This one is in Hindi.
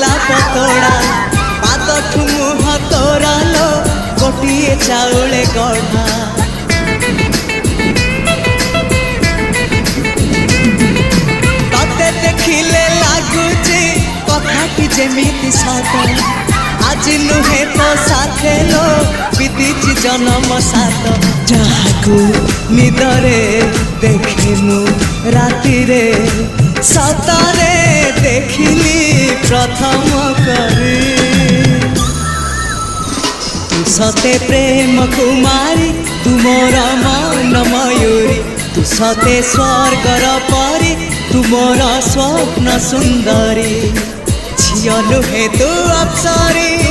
गोला पतोड़ा पाद ठुमुह तोरा लो गोटिए चाउले गढ़ा तते देखिले लागुची कथाटी जेमिति सत आज नुहे तो साथे लो बीतीची जन्म सात जहाकू निदरे देखिमु राति रे सतरे देखिली प्रथम करी तू सते प्रेम कुमारी तू मोर मन मयूरी तू सते स्वर्गर परी तू मोर स्वप्न सुंदरी झियो नुहे तू अप्सरी।